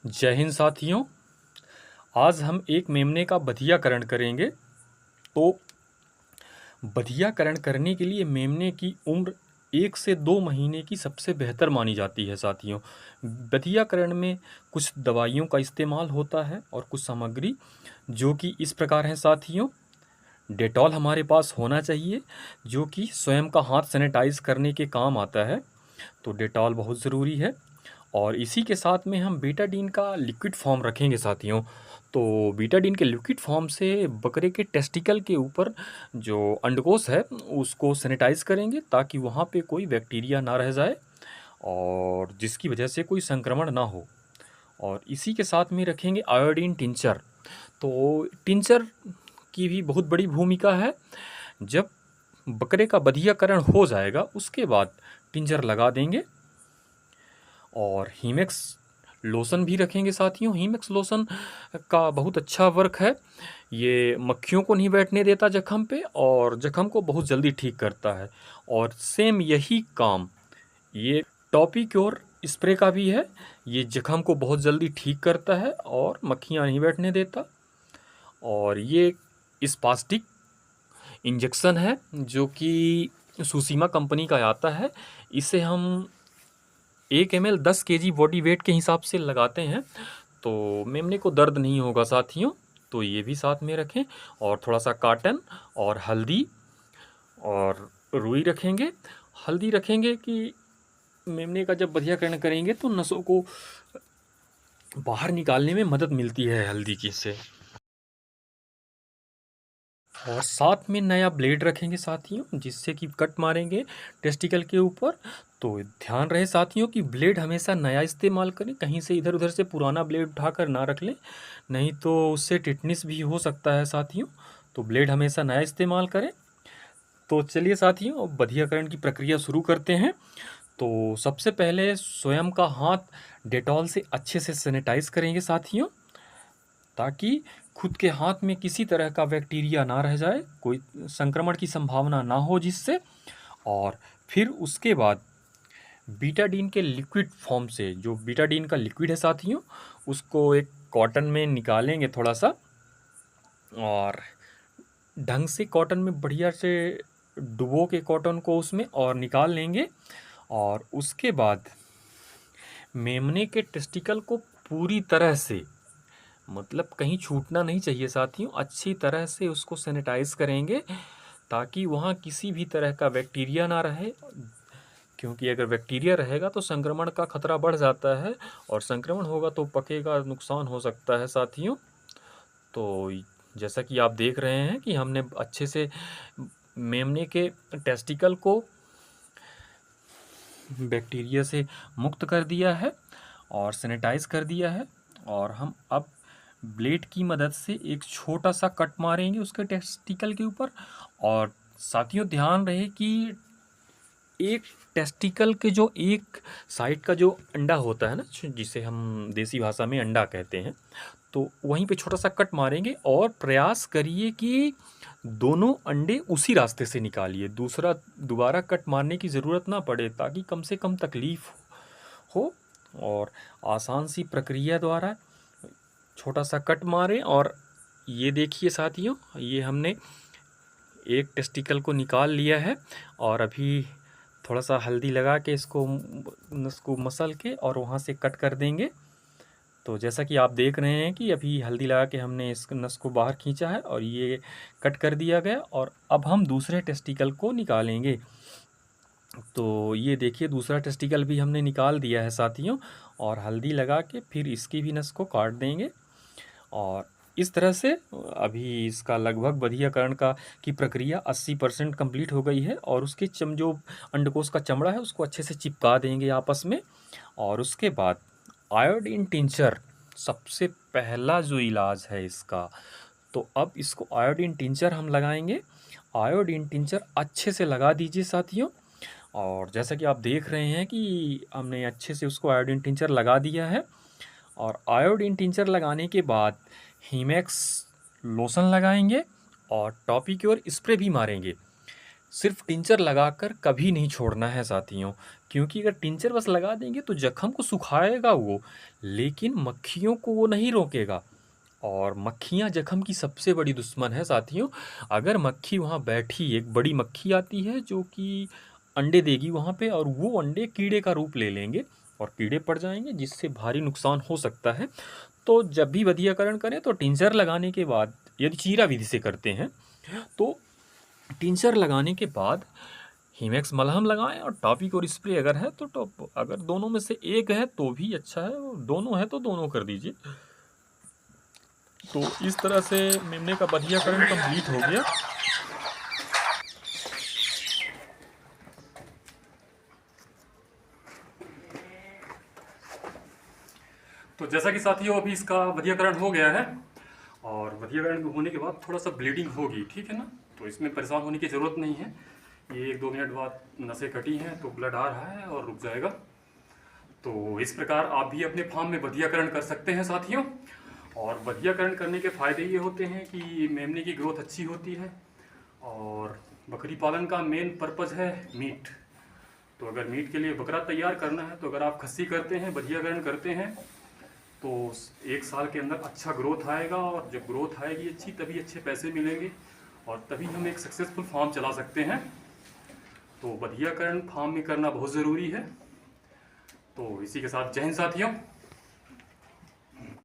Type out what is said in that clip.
जय हिंद साथियों। आज हम एक मेमने का बधियाकरण करेंगे। तो बधियाकरण करने के लिए मेमने की उम्र 1 से 2 महीने की सबसे बेहतर मानी जाती है साथियों। बधियाकरण में कुछ दवाइयों का इस्तेमाल होता है और कुछ सामग्री जो कि इस प्रकार है साथियों। डेटॉल हमारे पास होना चाहिए जो कि स्वयं का हाथ सैनिटाइज करने के काम आता है, तो डेटॉल बहुत ज़रूरी है। और इसी के साथ में हम बीटाडीन का लिक्विड फॉर्म रखेंगे साथियों। तो बीटाडीन के लिक्विड फॉर्म से बकरे के टेस्टिकल के ऊपर जो अंडकोश है उसको सैनिटाइज करेंगे ताकि वहाँ पे कोई बैक्टीरिया ना रह जाए और जिसकी वजह से कोई संक्रमण ना हो। और इसी के साथ में रखेंगे आयोडीन टिंचर। तो टिंचर की भी बहुत बड़ी भूमिका है। जब बकरे का बधियाकरण हो जाएगा उसके बाद टिंचर लगा देंगे। और हीमेक्स लोशन भी रखेंगे साथियों। हीमेक्स लोशन का बहुत अच्छा वर्क है। ये मक्खियों को नहीं बैठने देता जख्म पे और जख्म को बहुत जल्दी ठीक करता है। और सेम यही काम ये टॉपिक्योर स्प्रे का भी है। ये जख्म को बहुत जल्दी ठीक करता है और मक्खियाँ नहीं बैठने देता। और ये स्पास्टिक इंजेक्शन है जो कि सुसीमा कंपनी का आता है। इसे हम 1 ml 10 kg बॉडी वेट के हिसाब से लगाते हैं तो मेमने को दर्द नहीं होगा साथियों। तो ये भी साथ में रखें। और थोड़ा सा काटन और हल्दी और रुई रखेंगे। हल्दी रखेंगे कि मेमने का जब बधियाकरण करेंगे तो नसों को बाहर निकालने में मदद मिलती है हल्दी की से। और साथ में नया ब्लेड रखेंगे साथियों जिससे कि कट मारेंगे टेस्टिकल के ऊपर। तो ध्यान रहे साथियों कि ब्लेड हमेशा नया इस्तेमाल करें, कहीं से इधर उधर से पुराना ब्लेड उठाकर ना रख लें, नहीं तो उससे टिटनिस भी हो सकता है साथियों। तो ब्लेड हमेशा नया इस्तेमाल करें। तो चलिए साथियों अब बधियाकरण की प्रक्रिया शुरू करते हैं। तो सबसे पहले स्वयं का हाथ डेटॉल से अच्छे से सैनिटाइज करेंगे साथियों ताकि खुद के हाथ में किसी तरह का बैक्टीरिया ना रह जाए, कोई संक्रमण की संभावना ना हो जिससे। और फिर उसके बाद बीटाडीन के लिक्विड फॉर्म से, जो बीटाडीन का लिक्विड है साथियों, उसको एक कॉटन में निकालेंगे थोड़ा सा और ढंग से कॉटन में बढ़िया से डुबो के कॉटन को उसमें और निकाल लेंगे। और उसके बाद मेमने के टेस्टिकल को पूरी तरह से, मतलब कहीं छूटना नहीं चाहिए साथियों, अच्छी तरह से उसको सैनिटाइज करेंगे ताकि वहाँ किसी भी तरह का बैक्टीरिया ना रहे। क्योंकि अगर बैक्टीरिया रहेगा तो संक्रमण का खतरा बढ़ जाता है और संक्रमण होगा तो पकेगा, नुकसान हो सकता है साथियों। तो जैसा कि आप देख रहे हैं कि हमने अच्छे से मेमने के टेस्टिकल को बैक्टीरिया से मुक्त कर दिया है और सैनिटाइज कर दिया है। और हम अब ब्लेड की मदद से एक छोटा सा कट मारेंगे उसके टेस्टिकल के ऊपर। और साथियों ध्यान रहे कि एक टेस्टिकल के जो एक साइड का जो अंडा होता है ना, जिसे हम देसी भाषा में अंडा कहते हैं, तो वहीं पे छोटा सा कट मारेंगे और प्रयास करिए कि दोनों अंडे उसी रास्ते से निकालिए, दूसरा दोबारा कट मारने की ज़रूरत ना पड़े ताकि कम से कम तकलीफ हो। और आसान सी प्रक्रिया द्वारा छोटा सा कट मारें। और ये देखिए साथियों, ये हमने एक टेस्टिकल को निकाल लिया है और अभी थोड़ा सा हल्दी लगा के इसको नस को मसल के और वहाँ से कट कर देंगे। तो जैसा कि आप देख रहे हैं कि अभी हल्दी लगा के हमने इस नस को बाहर खींचा है और ये कट कर दिया गया। और अब हम दूसरे टेस्टिकल को निकालेंगे। तो ये देखिए दूसरा टेस्टिकल भी हमने निकाल दिया है साथियों और हल्दी लगा के फिर इसकी भी नस को काट देंगे। और इस तरह से अभी इसका लगभग बधियाकरण का की प्रक्रिया 80% कंप्लीट हो गई है। और उसके जो अंडकोश का चमड़ा है उसको अच्छे से चिपका देंगे आपस में। और उसके बाद आयोडीन टिंचर सबसे पहला जो इलाज है इसका, तो अब इसको आयोडीन टिंचर हम लगाएंगे। आयोडीन टिंचर अच्छे से लगा दीजिए साथियों। और जैसा कि आप देख रहे हैं कि हमने अच्छे से उसको आयोडीन टिंचर लगा दिया है। और आयोडीन टिंचर लगाने के बाद हीमेक्स लोशन लगाएंगे और टॉपिक्योर स्प्रे भी मारेंगे। सिर्फ टिंचर लगाकर कभी नहीं छोड़ना है साथियों, क्योंकि अगर टिंचर बस लगा देंगे तो जख्म को सुखाएगा वो, लेकिन मक्खियों को वो नहीं रोकेगा। और मक्खियाँ जख्म की सबसे बड़ी दुश्मन है साथियों। अगर मक्खी वहाँ बैठी, एक बड़ी मक्खी आती है जो कि अंडे देगी वहाँ पे, और वो अंडे कीड़े का रूप ले लेंगे और कीड़े पड़ जाएंगे, जिससे भारी नुकसान हो सकता है। तो जब भी बधियाकरण करें तो टिंचर लगाने के बाद, यदि चीरा विधि से करते हैं तो टिंचर लगाने के बाद हीमेक्स मलहम लगाएं, और टॉपिक और स्प्रे अगर है तो टॉप, अगर दोनों में से एक है तो भी अच्छा है, और दोनों है तो दोनों कर दीजिए। तो इस तरह से मेमने का बधियाकरण कंप्लीट हो गया। तो जैसा कि साथियों अभी इसका बधियाकरण हो गया है, और बधियाकरण होने के बाद थोड़ा सा ब्लीडिंग होगी, ठीक है ना। तो इसमें परेशान होने की ज़रूरत नहीं है। ये 1-2 मिनट बाद नसें कटी हैं तो ब्लड आ रहा है और रुक जाएगा। तो इस प्रकार आप भी अपने फार्म में बधियाकरण कर सकते हैं साथियों। और बधियाकरण करने के फ़ायदे ये होते हैं कि मेमने की ग्रोथ अच्छी होती है, और बकरी पालन का मेन पर्पज़ है मीट। तो अगर मीट के लिए बकरा तैयार करना है, तो अगर आप खस्सी करते हैं, बधियाकरण करते हैं, तो 1 साल के अंदर अच्छा ग्रोथ आएगा, और जब ग्रोथ आएगी अच्छी तभी अच्छे पैसे मिलेंगे, और तभी हम एक सक्सेसफुल फार्म चला सकते हैं। तो बधियाकरण फार्म में करना बहुत ज़रूरी है। तो इसी के साथ जय हिंद साथियों।